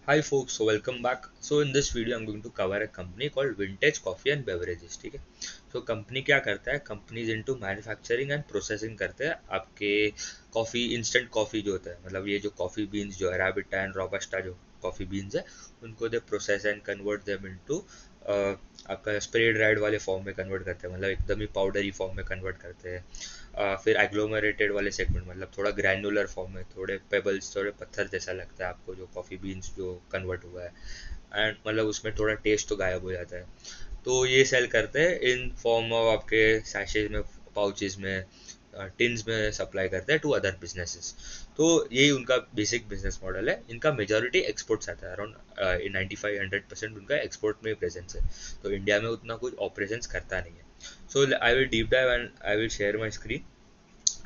Hi folks, so welcome back. So in this video I'm going to cover a company called Vintage Coffee and Beverages. ठीक है, so company क्या करता है, companies into manufacturing and processing करते हैं आपके coffee, instant coffee जो होता है, मतलब ये जो कॉफ़ी बीन्स जो अराबिटा एंड रोबस्टा जो कॉफ़ी बीन्स है, उनको they process and convert them into आपका स्प्रे ड्राइड वाले फॉर्म में कन्वर्ट करते हैं, मतलब एकदम ही पाउडरी फॉर्म में कन्वर्ट करते हैं। फिर एग्लोमरेटेड वाले सेगमेंट, मतलब थोड़ा ग्रैनुलर फॉर्म में, थोड़े पेबल्स, थोड़े पत्थर जैसा लगता है आपको जो कॉफ़ी बीन्स जो कन्वर्ट हुआ है, एंड मतलब उसमें थोड़ा टेस्ट तो गायब हो जाता है। तो ये सेल करते हैं इन फॉर्म ऑफ आपके सैशेज में, पाउचेस में, टिन्स में सप्लाई करते हैं टू अदर बिजनेसेस। तो यही उनका बेसिक बिजनेस मॉडल है। इनका मेजॉरिटी एक्सपोर्ट्स आता है, अराउंड 95-100% उनका एक्सपोर्ट में प्रेजेंस है। तो इंडिया में उतना कुछ ऑपरेशंस करता नहीं है। So I will deep dive and I will share my screen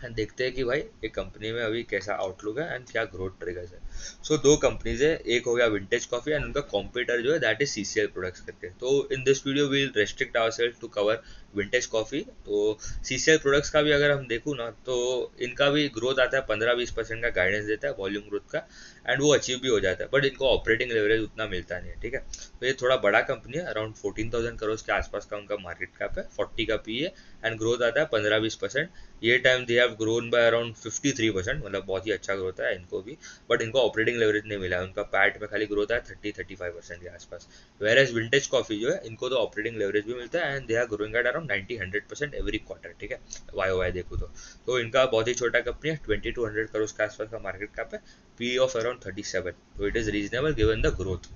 and देखते हैं कि भाई एक कंपनी में अभी कैसा आउटलुक है एंड क्या ग्रोथ ट्रिगर्स है। सो दो कंपनीज है, एक हो गया विंटेज कॉफी एंड उनका कॉम्पिटिटर जो है दैट इज सीसीएल प्रोडक्ट्स करके। तो in this video we will restrict ourselves to cover vintage coffee. तो सीसीएल प्रोडक्ट्स का भी अगर हम देखूँ ना, तो इनका भी ग्रोथ आता है, 15-20% का गाइडेंस देता है वॉल्यूम ग्रोथ का, एंड वो अचीव भी हो जाता है, बट इनको ऑपरेटिंग लेवरेज उतना मिलता नहीं है। ठीक है, तो ये थोड़ा बड़ा कंपनी है, अराउंड 14,000 करोड़ के आसपास का उनका मार्केट कैप है, 40 का पी है, एंड ग्रोथ आता है 15-20%। ये time they have grown by around 53%, मतलब बहुत ही अच्छा ग्रोथ है इनको भी। बट इनको ऑपरेटिंग लेवरेज नहीं मिला है, उनका पैट में खाली ग्रोथ है 30-35% के आसपास। वेर एज विंटेज कॉफी जो है, इनको तो ऑपरेटिंग लेवरेज भी मिलता है and they are growing at around 90-100% every quarter. ठीक है, वाई ओ वाई देखो तो इनका बहुत ही छोटा कंपनी है, 20-100 करोड़ के आसपास का मार्केट कैप है, पी ऑफ अराउंड 37। तो it is reasonable given the growth.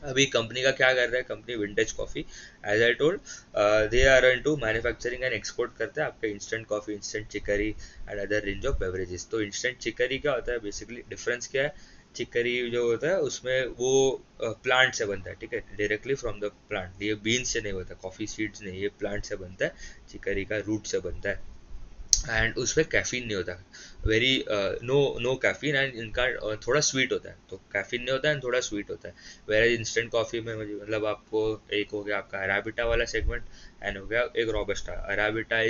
अभी कंपनी का क्या कर रहा है, company vintage coffee, as I told, they are into manufacturing and export करते हैं आपके instant coffee, instant chicory and other range of beverages. तो इंस्टेंट चिकरी क्या होता है, बेसिकली डिफरेंस क्या है, चिकरी जो होता है उसमें वो प्लांट से बनता है। ठीक है, डायरेक्टली फ्रॉम द प्लांट, ये बीन्स से नहीं होता, कॉफी सीड्स नहीं, ये प्लांट से बनता है, चिकरी का रूट से बनता है, एंड उसमें कैफीन नहीं होता, very no no caffeine, and इनका थोड़ा स्वीट होता है, तो कैफीन नहीं होता है थोड़ा स्वीट होता है। वेर इंस्टेंट कॉफ़ी में मतलब आपको एक हो गया आपका अराबिटा वाला सेगमेंट, एंड हो गया एक robusta. Arabica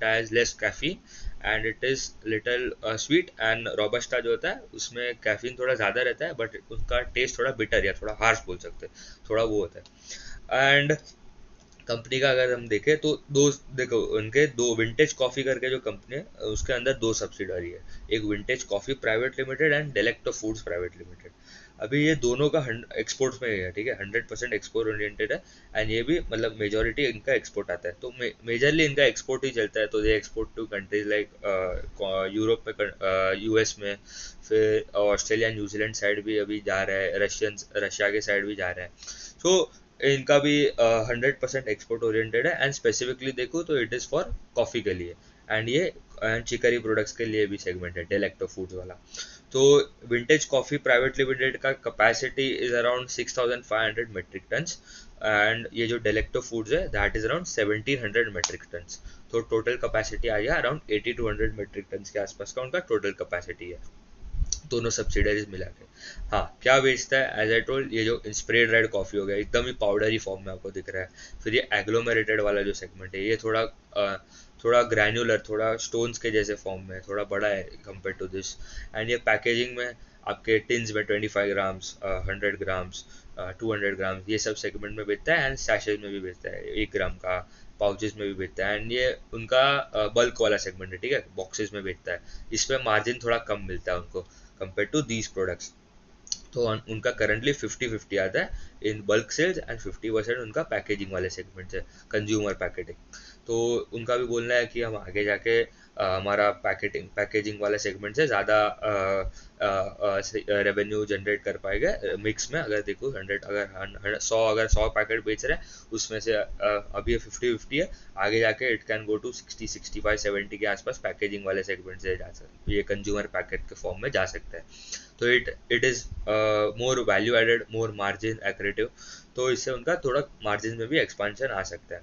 is less caffeine and it is little sweet, and robusta जो होता है उसमें कैफीन थोड़ा ज़्यादा रहता है, बट उनका टेस्ट थोड़ा बिटर या थोड़ा हार्श बोल सकते हैं, थोड़ा वो होता है। एंड कंपनी का अगर हम देखें तो दो, देखो उनके दो, विंटेज कॉफ़ी करके जो कंपनी है उसके अंदर दो सब्सिडरी है, एक vintage coffee private limited and Delecto Foods private limited. अभी ये दोनों का एक्सपोर्ट्स में ही है। ठीक है, 100% एक्सपोर्ट ओरिएंटेड है, एंड ये भी मतलब मेजोरिटी इनका एक्सपोर्ट आता है, तो मेजरली इनका एक्सपोर्ट ही चलता है। तो ये export to countries like Europe में, यूएस में, फिर ऑस्ट्रेलिया न्यूजीलैंड साइड भी अभी जा रहा है, रशिया के साइड भी जा रहा है। सो इनका भी 100% एक्सपोर्ट ओरिएंटेड है, एंड स्पेसिफिकली देखो तो इट इज़ फॉर कॉफ़ी के लिए, एंड ये एंड चिकरी प्रोडक्ट्स के लिए भी सेगमेंट है, डेलेक्टो फूड्स वाला। तो विंटेज कॉफ़ी प्राइवेट लिमिटेड का capacity is around 6,500 metric tons, and ये जो डेलेक्टो फूड्स है that is around 1,700 metric tons. तो टोटल कैपेसिटी आ गया अराउंड 80-100 मेट्रिक टन्स के आसपास का उनका टोटल कैपेसिटी है, दोनों सब्सिडरीज मिला के। हाँ, क्या बेचता है, एज आई टोल्ड, ये जो स्प्रे ड्राइड कॉफ़ी हो गया, एकदम ही पाउडरी फॉर्म में आपको दिख रहा है। फिर ये एग्लोमेरेटेड वाला जो सेगमेंट है, ये थोड़ा ग्रैन्युलर, थोड़ा स्टोन्स के जैसे फॉर्म में, थोड़ा बड़ा है कंपेयर टू दिस। एंड ये पैकेजिंग में आपके टिन्स में 25 ग्राम्स, 100 ग्राम्स, 200 ग्राम्स, ये सब सेगमेंट में बेचता है, एंड सैशेज में भी बेचता है 1 ग्राम का, पाउचेस में भी बेचता है, एंड ये उनका बल्क वाला सेगमेंट है। ठीक है, बॉक्सेस में बेचता है, इसमें मार्जिन थोड़ा कम मिलता है उनको कंपेयर टू दीज प्रोडक्ट्स। तो उनका करंटली 50-50 आता है इन बल्क सेल्स, एंड 50% उनका पैकेजिंग वाले सेगमेंट है, कंज्यूमर पैकेटिंग। तो उनका भी बोलना है कि हम आगे जाके हमारा पैकेजिंग वाले सेगमेंट से ज़्यादा रेवेन्यू जनरेट कर पाएगा मिक्स में। अगर देखो 100, अगर 100 पैकेट बेच रहे हैं, उसमें से अभी 50-50 है, आगे जाके इट कैन गो टू 60-65-70 के आसपास पैकेजिंग वाले सेगमेंट से जा सकते, ये कंज्यूमर पैकेट के फॉर्म में जा सकता है। तो it is more value added, more margin accretive, तो इससे उनका थोड़ा मार्जिन में भी एक्सपांशन आ सकता है।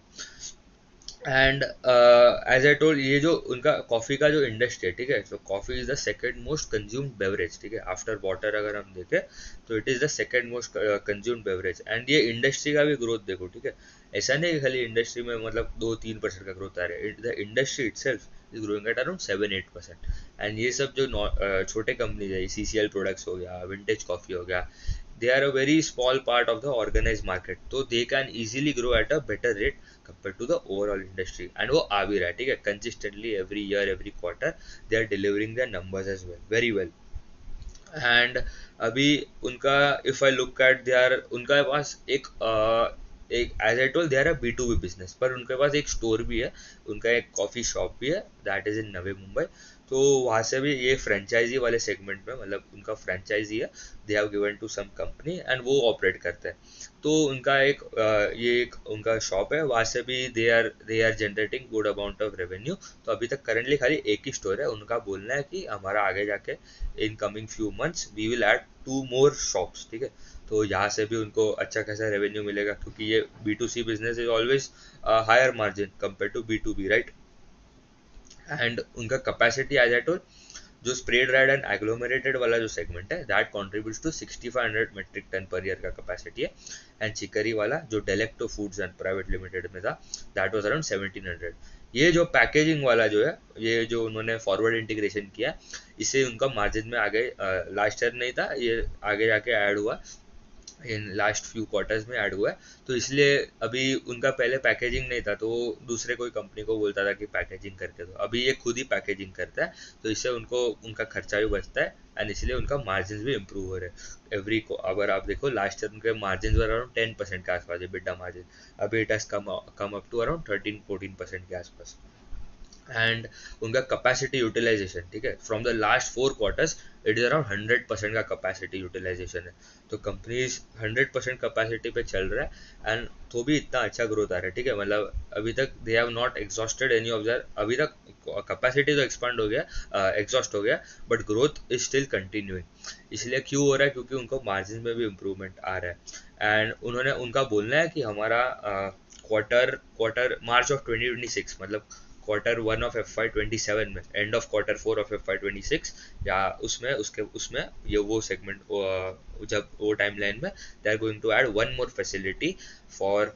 एंड एज आई टोल्ड, ये जो उनका कॉफ़ी का जो इंडस्ट्री है, ठीक है, तो coffee is the second most consumed beverage. ठीक है, आफ्टर वाटर अगर हम देखें तो it is the second most consumed beverage, and ये इंडस्ट्री का भी ग्रोथ देखो। ठीक है, ऐसा नहीं कि खाली इंडस्ट्री में मतलब 2-3% का ग्रोथ आ रहा है, the industry itself is growing at around 7-8%। And ये सब जो छोटे कंपनीज है, CCL प्रोडक्ट्स हो गया, विंटेज कॉफी हो गया, they are a very small part of the organized market, तो they can easily grow at a better rate compared to the overall industry। and वो आ भी रहा है, ठीक है, consistently every year every quarter they are delivering their numbers as well, very well। And अभी उनका if I look at their, उनका पास एक as I told they are a B2B business, पर उनके पास एक स्टोर भी है, उनका एक कॉफ़ी शॉप भी है, that is in Navi Mumbai. तो वहाँ से भी ये फ्रेंचाइजी वाले सेगमेंट में, मतलब उनका फ्रेंचाइजी है, they have given to some company and वो ऑपरेट करते हैं। तो उनका ये एक उनका शॉप है, वहाँ से भी they are generating good amount of revenue. तो अभी तक करंटली खाली एक ही स्टोर है, उनका बोलना है कि हमारा आगे जाके in coming few months we will add 2 more shops, ठीक है। तो यहाँ से भी उनको अच्छा खासा रेवेन्यू मिलेगा, क्योंकि ये B2C business is always higher margin compare to B2B, right. And उनका कैपेसिटी आ जाए तो जो स्प्रे ड्राइड एंड एग्लोमेरेटेड वाला जो सेगमेंट है, that contributes to 6500 metric ton per year का कैपेसिटी है। एंड चिकरी वाला जो Delecto foods and private limited में था, दैट वाज अराउंड 1700। ये जो पैकेजिंग वाला जो है, ये जो उन्होंने फॉरवर्ड इंटीग्रेशन किया, इससे उनका मार्जिन में आगे लास्ट ईयर नहीं था, ये आगे जाके ऐड हुआ, इन लास्ट फ्यू क्वार्टर्स में ऐड हुआ है। तो इसलिए अभी उनका पहले पैकेजिंग नहीं था, तो वो दूसरे कोई कंपनी को बोलता था कि पैकेजिंग करके दो, अभी ये खुद ही पैकेजिंग करता है। तो इससे उनको उनका खर्चा भी बचता है, एंड इसलिए उनका मार्जिन भी इम्प्रूव हो रहे हैं एवरी को। अगर आप देखो लास्ट ईयर उनके मार्जिन अराउंड 10% के आसपास है, बिड्डा मार्जिन, अभी it has come up to around 13-14% के आसपास। एंड उनका कैपेसिटी यूटिलाइजेशन, ठीक है, from the last 4 quarters it is around 100% का कैपेसिटी यूटिलाइजेशन है। तो कंपनीज 100% कैपेसिटी पे चल रहा है, एंड तो भी इतना अच्छा ग्रोथ आ रहा है, ठीक है। मतलब अभी तक they have not exhausted any of their, अभी तक कैपेसिटी तो एक्सपांड हो गया, एग्जॉस्ट हो गया, but growth is still continuing. इसलिए क्यों हो रहा है, क्योंकि उनको मार्जिन में भी इम्प्रूवमेंट आ रहा है। एंड उनका बोलना है कि हमारा क्वार्टर मार्च ऑफ 2026, मतलब Q1 ऑफ FY27 में, end of Q4 of FY26, या उसमें ये वो सेगमेंट, जब वो टाइम लाइन में they are going to add 1 more facility for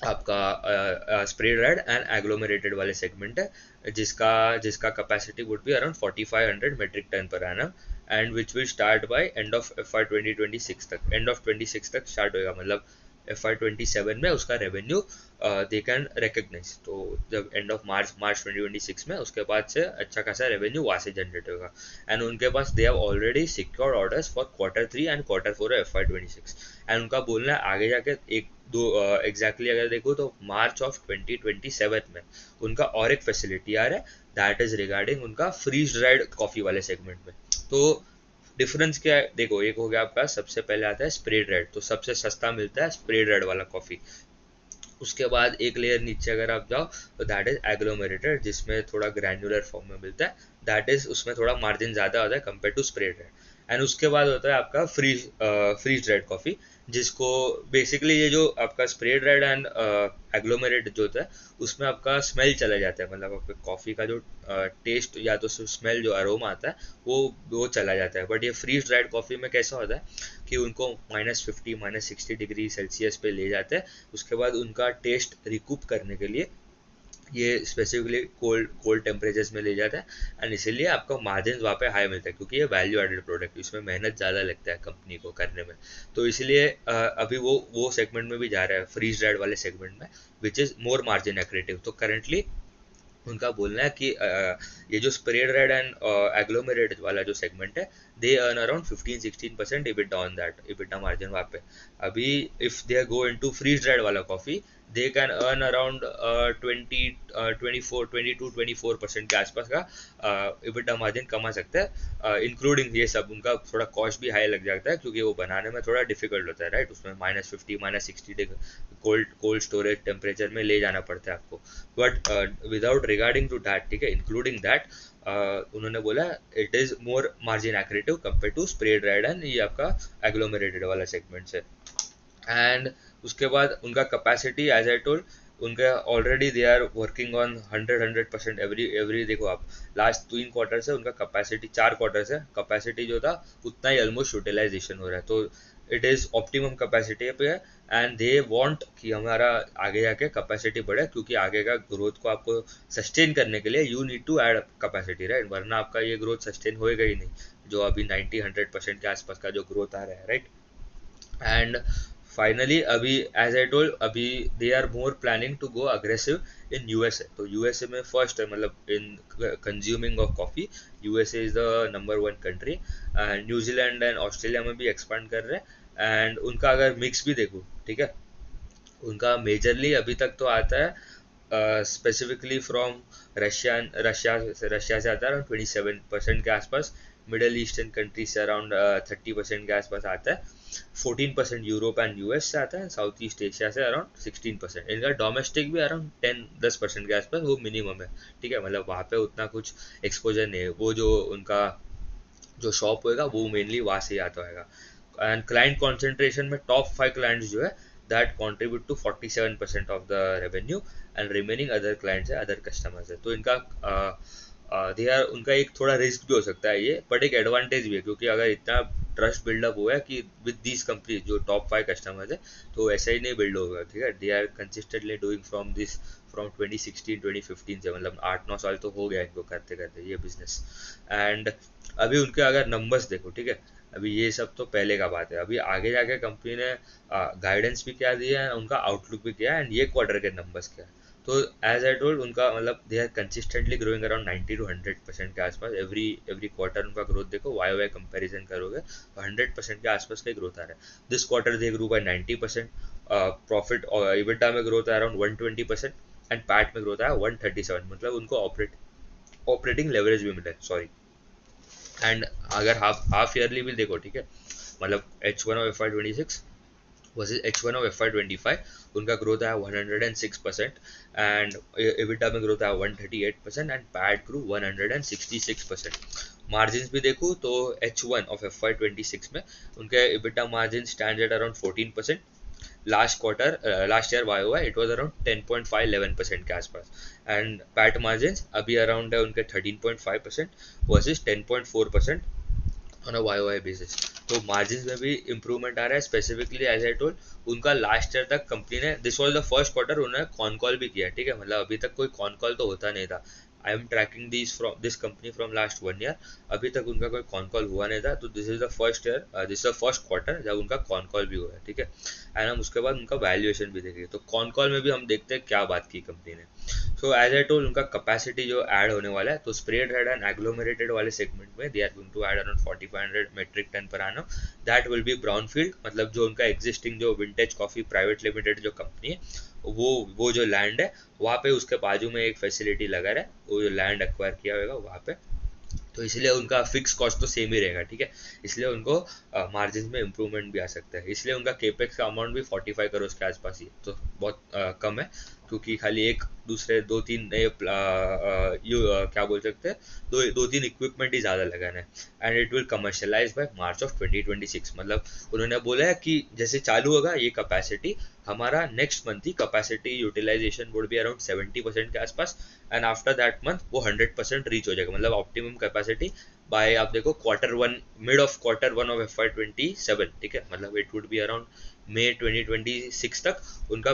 आपका स्प्रे ड्राइड एंड एग्लोमेरेटेड वाले सेगमेंट है, जिसका कैपेसिटी would be around 4500 metric ton per annum, and which will start by end of FY2026 तक, end of 26 तक start होएगा, मतलब FY27 में उसका रेवेन्यू दे कैन रिकग्नाइज। तो जब एंड ऑफ मार्च 2026 में, उसके बाद से अच्छा खासा रेवेन्यू वहाँ से जनरेट होगा। एंड उनके पास they have already secured orders for Q3 and Q4 of FY26। And उनका बोलना है आगे जाके एक दो एग्जैक्टली अगर देखो तो मार्च ऑफ 2027 में उनका और एक फैसिलिटी आ रहा है, दैट इज रिगार्डिंग उनका फ्रीज ड्राइड कॉफी वाले सेगमेंट में। तो डिफरेंस क्या है, देखो, एक हो गया आपका, सबसे पहले आता है स्प्रे ड्राइड, तो सबसे सस्ता मिलता है स्प्रे ड्राइड वाला कॉफी। उसके बाद एक लेयर नीचे अगर आप जाओ तो दैट इज एग्लोमेरेटेड, जिसमें थोड़ा ग्रैन्युलर फॉर्म में मिलता है, दैट इज उसमें थोड़ा मार्जिन ज़्यादा होता है compare to spray dried. And उसके बाद होता है आपका फ्रीज ड्राइड कॉफ़ी, जिसको बेसिकली ये जो आपका स्प्रे ड्राइड एंड एग्लोमेरेट जो होता है, उसमें आपका स्मेल चला जाता है, मतलब आपके कॉफ़ी का जो टेस्ट या तो स्मेल, जो अरोमा आता है, वो चला जाता है। बट ये फ्रीज ड्राइड कॉफ़ी में कैसा होता है कि उनको -50 -60 डिग्री सेल्सियस पे ले जाते हैं, उसके बाद उनका टेस्ट रिकूप करने के लिए ये स्पेसिफिकली कोल्ड टेम्परेचर्स में ले जाता है, एंड इसीलिए आपका मार्जिन वहाँ पे हाई मिलता है, क्योंकि ये वैल्यू एडेड प्रोडक्ट, इसमें मेहनत ज़्यादा लगता है कंपनी को करने में। तो इसलिए अभी वो सेगमेंट में भी जा रहा है, फ्रीज ड्राइड वाले सेगमेंट में, which is more margin accretive. तो करंटली उनका बोलना है कि ये जो स्प्रे ड्राइड एंड एग्लोमेरेट वाला जो सेगमेंट है, they earn around 15-16% EBITDA on that, EBITDA margin वहाँ पे। अभी if they go into freeze dried वाला coffee, they can earn around 22-24% के आसपास का EBITDA मार्जिन कमा सकते हैं, इंक्लूडिंग ये सब। उनका थोड़ा कॉस्ट भी हाई लग जाता है, क्योंकि वो बनाने में थोड़ा डिफिकल्ट होता है, राइट। उसमें -50 -60 कोल्ड स्टोरेज टेम्परेचर में ले जाना पड़ता है आपको। But without regarding to that, ठीक है, इंक्लूडिंग दैट, उन्होंने बोला it is more margin accretive compared to spray dried and ये आपका एग्लोमेरेटेड वाला सेगमेंट है। एंड उसके बाद उनका कैपेसिटी, एज आई टोल्ड, उनका already they are working on 100% every देखो आप लास्ट 3 क्वार्टर से उनका कैपेसिटी 4 क्वार्टर से कैपेसिटी जो था उतना ही ऑलमोस्ट यूटिलाइजेशन हो रहा है, तो इट इज़ ऑप्टिमम कैपेसिटी पे है। एंड दे वांट कि हमारा आगे जाके कैपेसिटी बढ़े, क्योंकि आगे का ग्रोथ को आपको सस्टेन करने के लिए you need to add capacity, right, वरना आपका ये ग्रोथ सस्टेन होएगा ही नहीं जो अभी 90-100% के आसपास का जो ग्रोथ आ रहा है, राइट। एंड फाइनली अभी एज आई टोल्ड अभी they are more planning to go aggressive in USA. तो यूएसए में फर्स्ट है, मतलब in consuming of coffee USA is the number 1 country. And New Zealand and Australia में भी एक्सपांड कर रहे हैं। एंड उनका अगर मिक्स भी देखो, ठीक है, उनका मेजरली अभी तक तो आता है specifically from Russia Russia Russia से आता है अराउंड 27% के आसपास, मिडल ईस्टर्न कंट्रीज से अराउंड 30% के आसपास आता है, 14% यूरोप एंड यूएस से आता है, साउथ ईस्ट एशिया से अराउंड 16%। इनका डोमेस्टिक भी अराउंड 10% के आसपास वो मिनिमम है, ठीक है, मतलब वहाँ पे उतना कुछ एक्सपोजर नहीं है, वो जो उनका जो शॉप होएगा वो मेनली वहाँ से ही आता होगा। एंड क्लाइंट कॉन्सेंट्रेशन में टॉप 5 क्लाइंट्स जो है that contribute to 47% of the revenue, and remaining other clients है, अदर कस्टमर्स है। तो इनका दे आर उनका एक थोड़ा रिस्क भी हो सकता है ये, बट एक एडवांटेज भी है, क्योंकि अगर इतना ट्रस्ट बिल्डअप हुआ है कि विद दीज कंपनी जो टॉप 5 कस्टमर्स है, तो ऐसा ही नहीं बिल्ड होगा, ठीक है। They are consistently doing from 2016-2015 से, मतलब 8-9 साल तो हो गया इनको करते करते ये बिजनेस। एंड अभी उनके अगर नंबर्स देखो, ठीक है, अभी ये सब तो पहले का बात है, अभी आगे जाके कंपनी ने गाइडेंस भी क्या दिया है, उनका आउटलुक भी क्या है, एंड ये क्वार्टर के नंबर्स क्या है। तो एज आई टोल्ड उनका मतलब they are consistently growing around 90-100% के आसपास, एवरी क्वार्टर उनका ग्रोथ देखो वाई वाई कंपेरिजन करोगे तो 100% के आसपास का ग्रोथ आ रहा है। This quarter they grow by 90%, profit और इबिटा में ग्रोथ है अराउंड 120%, एंड पैट में ग्रोथ है 137, मतलब उनको ऑपरेटिंग लेवरेज भी मिला है, सॉरी। एंड अगर हाफ ईयरली भी देखो, ठीक है, मतलब H1 of FY26 versus H1 of FY25 उनका ग्रोथ आया 106%, एंड EBITDA में ग्रोथ आया 138%, एंड पैट ग्रो 166%। मार्जिन भी देखो तो H1 ऑफ FY26 में उनके EBITDA margin stand at around 14%, last year Y हुआ इट वाज अराउंड 10.5-11% के आसपास, एंड पैट मार्जिन अभी अराउंड है उनके 13.5% versus 10.4% on a Y Y basis. तो मार्जिन में भी इंप्रूवमेंट आ रहा है, स्पेसिफिकली एज आई टोल्ड उनका लास्ट ईयर तक कंपनी ने this was the first quarter उन्होंने कॉन कॉल भी किया, ठीक है, मतलब अभी तक कोई कॉन कॉल तो होता नहीं था। I am tracking this company from last 1 year, अभी तक उनका कोई कॉन कॉल हुआ नहीं था, तो this is the first year, this is the first quarter जब उनका कॉन कॉल भी हुआ है, ठीक है। एंड हम उसके बाद उनका वैल्यूएशन भी देखेंगे, तो कॉन कॉल में भी हम देखते हैं क्या बात की कंपनी ने। सो एज आई टोल्ड उनका कैपेसिटी जो ऐड होने वाला है, तो स्प्रेड हेड एंड एग्लोमेरेटेड वाले सेगमेंट में they are going to add around 4500 metric ton पर आना, that will be brown field, मतलब जो उनका एग्जिस्टिंग जो विंटेज कॉफी प्राइवेट लिमिटेड जो कंपनी है वो जो लैंड है वहाँ पे उसके बाजू में एक फैसिलिटी लगा रहा है, वो जो लैंड एक्वायर किया होगा वहाँ पे, तो इसलिए उनका फिक्स कॉस्ट तो सेम ही रहेगा, ठीक है, इसलिए उनको मार्जिन में इम्प्रूवमेंट भी आ सकता है। इसलिए उनका केपेक्स का अमाउंट भी 45 करोड़ के आसपास ही है, तो बहुत कम है, क्योंकि खाली एक दूसरे 2-3 नए क्या बोल सकते हैं, 2-3 इक्विपमेंट ही ज़्यादा लगाना है, and it will commercialise by March of 2026। मतलब उन्होंने बोला है कि जैसे चालू होगा ये कैपेसिटी, हमारा नेक्स्ट मंथ ही capacity utilisation would be around 70% के आसपास, एंड आफ्टर दैट मंथ वो 100% रीच हो जाएगा, मतलब ऑप्टिमम कैपेसिटी बाय आप देखो Q1 mid of Q1 of FY27, ठीक है, मतलब इट वुड बी अराउंड मई 2026 तक उनका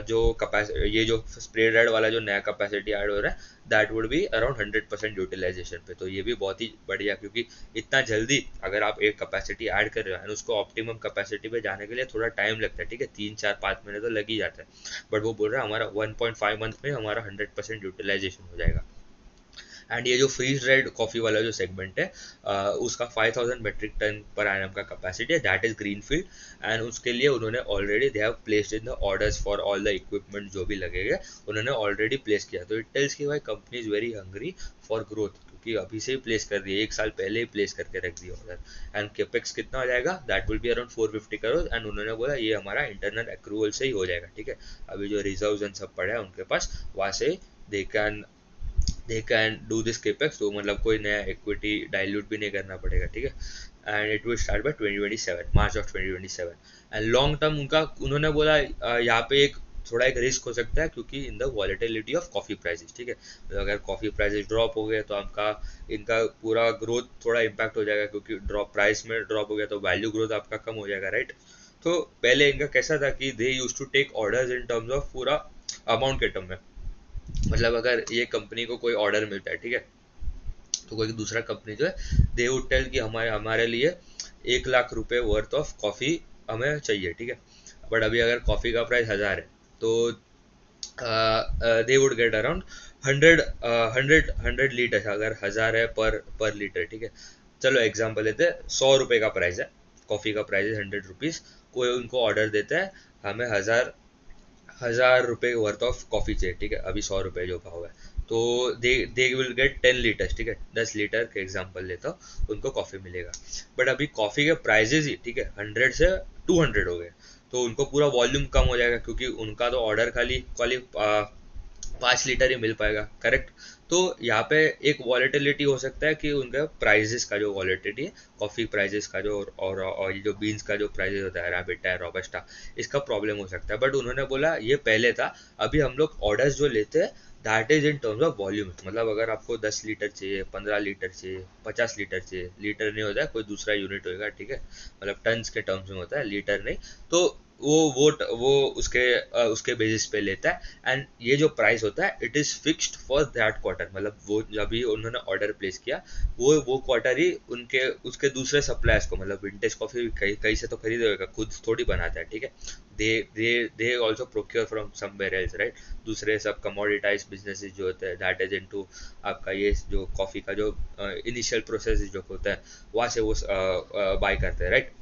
जो ये जो स्प्रे रेड वाला जो नया कैपेसिटी ऐड हो रहा है that would be around 100% utilisation पे। तो ये भी बहुत ही बढ़िया, क्योंकि इतना जल्दी अगर आप एक कैपेसिटी ऐड कर रहे हो उसको ऑप्टिमम कैपेसिटी पे जाने के लिए थोड़ा टाइम लगता है, ठीक है, 3-4-5 महीने तो लग ही जाता है, बट वो बोल रहा है हमारा 1.5 मंथ में हमारा 100% यूटिलाइजेशन हो जाएगा। एंड ये जो फ्रीज रेड कॉफ़ी वाला जो सेगमेंट है उसका 5000 मेट्रिक टन पर एनम का कैपेसिटी है, that is green field, and उसके लिए उन्होंने already they have placed in the orders for all the equipment जो भी लगेगा उन्होंने ऑलरेडी प्लेस किया। तो इट टेल्स कि भाई company is very hungry for growth, क्योंकि अभी से ही प्लेस कर रही है, 1 साल पहले ही प्लेस करके रख दिया ऑर्डर। एंड केपेक्स कितना हो जाएगा, that will be around 450 crore, and उन्होंने बोला ये हमारा इंटरनल एक्रूवल से ही हो जाएगा, ठीक है, अभी जो रिजर्व्स एंड सब पड़े हैं उनके पास वहाँ से they can do this capex, तो मतलब कोई नया इक्विटी डाइल्यूट भी नहीं करना पड़ेगा, ठीक है। And it will start bye 2027 March of 2027, and long term उनका उन्होंने बोला यहाँ पे एक थोड़ा एक रिस्क हो सकता है, क्योंकि in the volatility of coffee prices, ठीक है। तो अगर कॉफ़ी प्राइसेस ड्रॉप हो गए तो आपका इनका पूरा ग्रोथ थोड़ा इम्पैक्ट हो जाएगा, क्योंकि ड्रॉप प्राइस में ड्रॉप हो गया तो वैल्यू ग्रोथ आपका कम हो जाएगा, राइट। तो पहले इनका कैसा था कि they use to take orders in terms of पूरा अमाउंट के टर्म में। मतलब अगर ये कंपनी को कोई ऑर्डर मिलता है, ठीक है, तो कोई दूसरा कंपनी जो है दे वुड टेल कि हमारे हमारे लिए 1 लाख रुपए वर्थ ऑफ कॉफ़ी हमें चाहिए, ठीक है। बट अभी अगर कॉफ़ी का प्राइस 1000 है, तो दे वुड गेट अराउंड 100 अगर 1000 है पर लीटर, ठीक है। चलो एग्जांपल लेते हैं, 100 रुपये का प्राइस है, कॉफ़ी का प्राइस है 100 रुपीज़। कोई उनको ऑर्डर देता है, हमें 1000 रुपये वर्थ ऑफ कॉफ़ी चाहिए, ठीक है, अभी 100 रुपये जो भाव है। तो दे विल गेट 10 लीटर्स, ठीक है, 10 लीटर के एग्जांपल लेता हूँ, उनको कॉफ़ी मिलेगा। बट अभी कॉफ़ी के प्राइजेस ही, ठीक है, 100 से 200 हो गए, तो उनको पूरा वॉल्यूम कम हो जाएगा, क्योंकि उनका तो ऑर्डर खाली खाली 5 लीटर ही मिल पाएगा, करेक्ट। तो यहाँ पे एक वॉलेटिलिटी हो सकता है कि उनका प्राइजेस का जो वॉलेटिलिटी है, कॉफ़ी प्राइजेस का जो, और ये जो बीन्स का जो प्राइजेस होता है, अराबिटा है, रोबस्टा, इसका प्रॉब्लम हो सकता है। बट उन्होंने बोला ये पहले था, अभी हम लोग ऑर्डर्स जो लेते हैं that is in terms of volume. मतलब अगर आपको 10 लीटर चाहिए, 15 लीटर चाहिए, 50 लीटर चाहिए, लीटर नहीं होता है, कोई दूसरा यूनिट होगा, ठीक है, मतलब टन्स के टर्म्स में होता है, लीटर नहीं। तो वो उसके बेसिस पे लेता है, एंड ये जो प्राइस होता है it is fixed for that quarter. मतलब वो जब भी उन्होंने ऑर्डर प्लेस किया, वो क्वार्टर ही उनके उसके दूसरे सप्लायर्स को, मतलब विंटेज कॉफी कहीं कहीं से तो खरीदेगा, खुद थोड़ी बनाता है, ठीक है। They also procure from somewhere else, right. दूसरे सब कमोडिटाइज बिजनेसेस जो होते हैं दैट इज इनटू आपका ये जो कॉफी का जो इनिशियल प्रोसेस जो होता है, वहाँ से वो बाय करते हैं, राइट।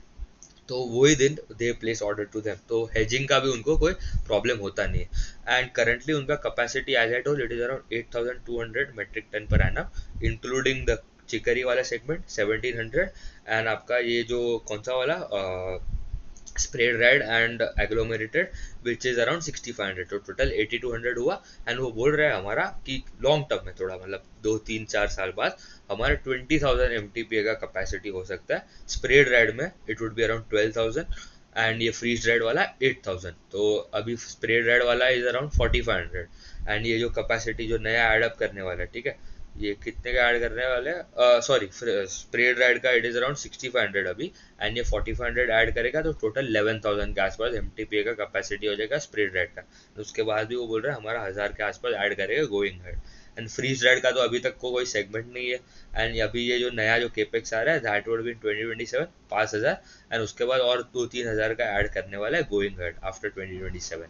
तो वही दिन they place order to them, तो हेजिंग का भी उनको कोई प्रॉब्लम होता नहीं है। एंड करंटली उनका capacity as I told it is around 8200 metric ton per annum, including the chicory वाला सेगमेंट 1700, एंड आपका ये जो कौन सा वाला spray dried and agglomerated which is around 6500, तो टोटल 8200 हुआ। एंड वो बोल रहा है हमारा कि लॉन्ग टर्म में, थोड़ा मतलब 2 3 4 साल बाद हमारे 20,000 MTPA का कैपेसिटी हो सकता है। स्प्रेड रेड में it would be around 12,000, and ये फ्रीज रेड वाला 8,000। तो अभी स्प्रेड रेड वाला इज अराउंड 4500, एंड ये जो कैपेसिटी जो नया एडअप करने वाला है, ठीक है, ये कितने का ऐड करने वाले हैं, सॉरी, स्प्रेड रेड का इट इज अराउंड 6500 अभी, एंड ये 4500 ऐड करेगा, तो टोटल 11,000 के आसपास MTPA का कैपेसिटी हो जाएगा स्प्रेड रेड का। उसके बाद भी वो बोल रहे हैं हमारा 1000 के आसपास ऐड करेगा going head. And freeze dried का तो अभी तक कोई सेगमेंट नहीं है, एंड अभी ये जो नया जो केपेक्स आ रहा है दैट वुड बी 2027 5,000, एंड उसके बाद और 2 3 हज़ार का ऐड करने वाला है going head after 2027।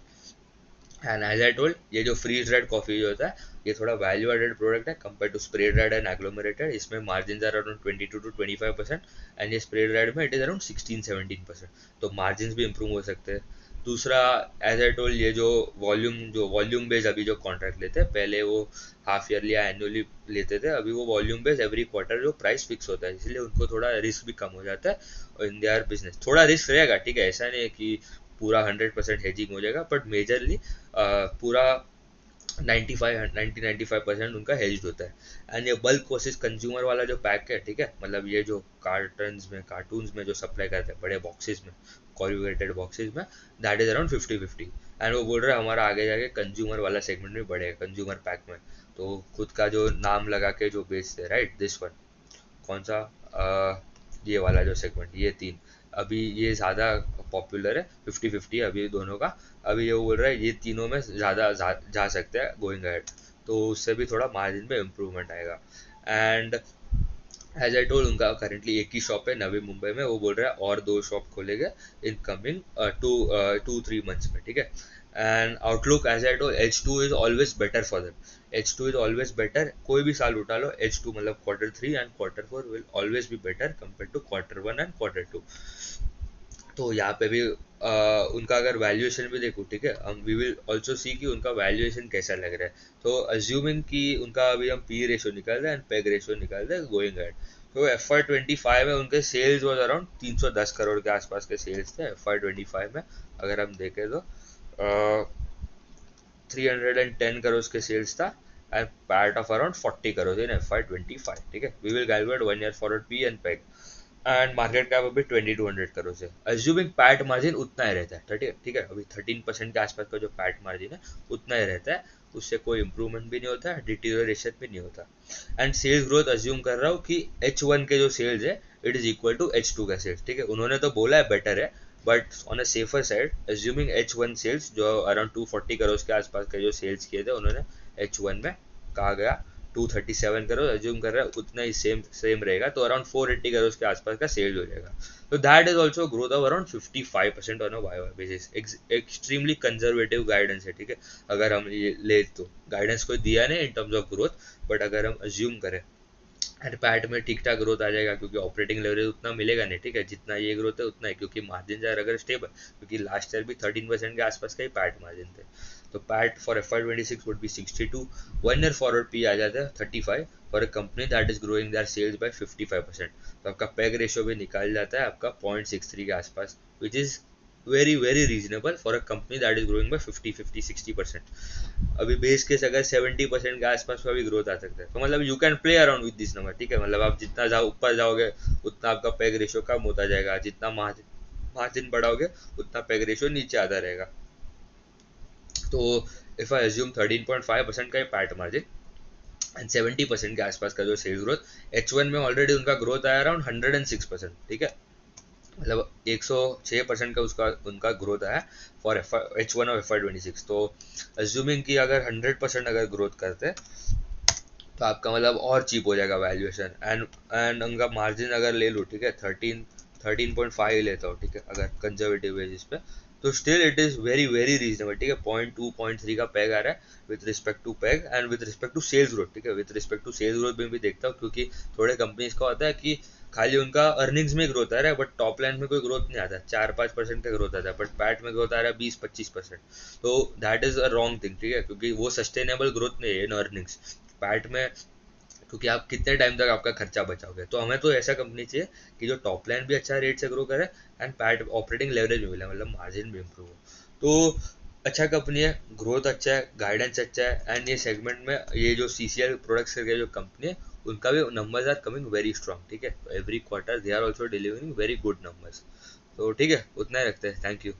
And as I told, ये जो फ्रीज रेड कॉफी जो होता है, ये थोड़ा वैल्यू एडेड प्रोडक्ट है compare to spray dried and agglomerated. इसमें margin are around 22 to 25%, and ये स्प्रेड रेड में इट इज अराउंड 16 17%, तो मार्जिन भी इंप्रूव हो सकते हैं। दूसरा, एज आई टोल्ड, ये जो वॉल्यूम बेस्ड अभी जो कॉन्ट्रैक्ट लेते हैं, पहले वो हाफ ईयरली या एनुअली लेते थे, अभी वो वॉल्यूम बेस्ड एवरी क्वार्टर जो प्राइस फिक्स होता है, इसलिए उनको थोड़ा रिस्क भी कम हो जाता है इन देयर बिजनेस। थोड़ा रिस्क रहेगा, ठीक है, ऐसा नहीं है कि पूरा 100% हेजिंग हो जाएगा, बट मेजरली पूरा 95% उनका हेज्ड होता है। एंड ये बल्क वर्सेस कंज्यूमर वाला जो पैक है, ठीक है, मतलब ये जो कार्टून्स में जो सप्लाई करते हैं बड़े बॉक्सेस में, कॉर्यूगेटेड बॉक्सेस में, दैट इज अराउंड 50-50। एंड वो बोल रहे हैं हमारा आगे जाके कंज्यूमर वाला सेगमेंट भी बढ़ेगा कंज्यूमर पैक में, तो खुद का जो नाम लगा के जो बेचते, राइट, दिस वन, कौन सा, ये वाला जो सेगमेंट, ये तीन, अभी ये ज़्यादा पॉपुलर है, 50-50 अभी दोनों का। अभी ये बोल रहा है ये तीनों में ज़्यादा जा सकते हैं गोइंग अहेड, तो उससे भी थोड़ा मार्जिन में इम्प्रूवमेंट आएगा। एंड एज आई टोल्ड, उनका करेंटली एक ही शॉप है नवी मुंबई में, वो बोल रहा है और 2 शॉप खोलेंगे इन कमिंग 2-3 मंथ्स में, ठीक है। And outlook, as I told, H2 is always better for them. H2 is always better, कोई भी साल उठा लो, H2 मतलब Q3 and Q4 will always be better compare to Q1 and Q2। तो यहाँ पे भी उनका अगर वैल्यूएशन भी देखो, ठीक है, हम वी विल ऑल्सो सी कि उनका वैल्यूएशन कैसा लग रहा है। तो अज्यूमिंग कि उनका अभी हम पी रेशो निकाल रहे हैं एंड पेग रेशो निकाल रहे हैं गोइंग एड, तो FY25 में उनके सेल्स वॉज अराउंड 310 करोड़ के आसपास के सेल्स थे FY25 में। अगर हम देखें तो 310 करोड़ के सेल्स था, and PAT of around 40 crore in FY25, ठीक है। We will calculate 1 year forward P and PEG. And market cap अभी 2200 करोड़ है। अज्यूमिंग पैट मार्जिन उतना ही रहता है, ठीक है, अभी 13% के आसपास का जो पैट मार्जिन है उतना ही रहता है, उससे कोई इंप्रूवमेंट भी नहीं होता है, डिटीरियोरेशन भी नहीं होता। एंड सेल्स ग्रोथ अज्यूम कर रहा हूँ कि H1 के जो सेल्स है it is equal to H2 का सेल्स, ठीक है, उन्होंने तो बोला है बेटर है, but on a safer side assuming H1 sales जो अराउंड 240 करोड़ के आसपास के जो सेल्स किए थे उन्होंने H1 में, कहा गया 237 करोड़ अज्यूम कर रहा है, उतना ही सेम सेम रहेगा, तो अराउंड 480 करोड़ के आसपास का सेल हो जाएगा। तो that is also growth of around 55% on a Y basis. Extremely conservative guidance है, ठीक है, अगर हम ये ले तो गाइडेंस कोई दिया नहीं इन टर्म्स ऑफ ग्रोथ, बट अगर हम अज्यूम करें एंड पैट में ठीक ठाक ग्रोथ आ जाएगा, क्योंकि ऑपरेटिंग लेवरेज उतना मिलेगा नहीं, ठीक है, जितना ये ग्रोथ है उतना है, क्योंकि मार्जिन अगर स्टेबल, क्योंकि लास्ट ईयर भी 13% के आसपास का ही पैट मार्जिन थे। तो PAT for FY26 would be 62, 1 year forward P आ जाता है 35 for a company that is growing their sales by 55%। तो आपका पैग रेशियो भी निकाल जाता है आपका 0.63 के आसपास, which is very reasonable for a company that is growing by 50-60%। अभी बेस केस अगर 70% के आसपास का भी ग्रोथ आ सकता है, तो मतलब you can play around with this number, ठीक है, मतलब आप जितना जाओ ऊपर जाओगे उतना आपका पैग रेशियो कम होता जाएगा, जितना मार्जिन मार्जिन बढ़ाओगे उतना पैग रेशियो नीचे आता रहेगा। तो इफ आई अज्यूम 13.5% का पैट मार्जिन एंड 70% के आसपास का जो सेल्स ग्रोथ, H1 में ऑलरेडी उनका ग्रोथ आया अराउंड 106%, ठीक है, मतलब 106% का उसका उनका ग्रोथ आया फॉर H1 ऑफ FY26। तो अज्यूमिंग कि अगर 100% अगर ग्रोथ करते हैं तो आपका मतलब और चीप हो जाएगा वैल्यूएशन, एंड उनका मार्जिन अगर ले लूँ, ठीक है, 13.5 लेता हूँ, ठीक है, अगर कंजर्वेटिव बेसिस पे, तो still it is very reasonable, ठीक है, 0.2 0.3 का पैग आ रहा है with respect to PEG and with respect to sales growth, ठीक है, with respect to sales growth में भी देखता हूँ, क्योंकि थोड़े कंपनीज का होता है कि खाली उनका अर्निंग्स में ग्रोथ आ रहा है बट टॉप लाइन में कोई ग्रोथ नहीं आता, 4-5% का ग्रोथ आता है, बट पैट में ग्रोथ आ रहा है 20-25%। तो that is a wrong thing, ठीक है, क्योंकि वो सस्टेनेबल ग्रोथ नहीं है इन अर्निंग्स पैट में, क्योंकि आप कितने टाइम तक आपका खर्चा बचाओगे। तो हमें तो ऐसा कंपनी चाहिए कि जो टॉप लाइन भी अच्छा रेट से ग्रो करे एंड पैट ऑपरेटिंग लेवरेज भी मिले, मतलब मार्जिन भी इम्प्रूव हो। तो अच्छा कंपनी है, ग्रोथ अच्छा है, गाइडेंस अच्छा है, एंड ये सेगमेंट में ये जो CCL प्रोडक्ट्स करके जो कंपनी है उनका भी numbers are coming very strong, ठीक है, तो every quarter they are also delivering very good numbers. तो ठीक है, उतना ही रखते हैं, थैंक यू।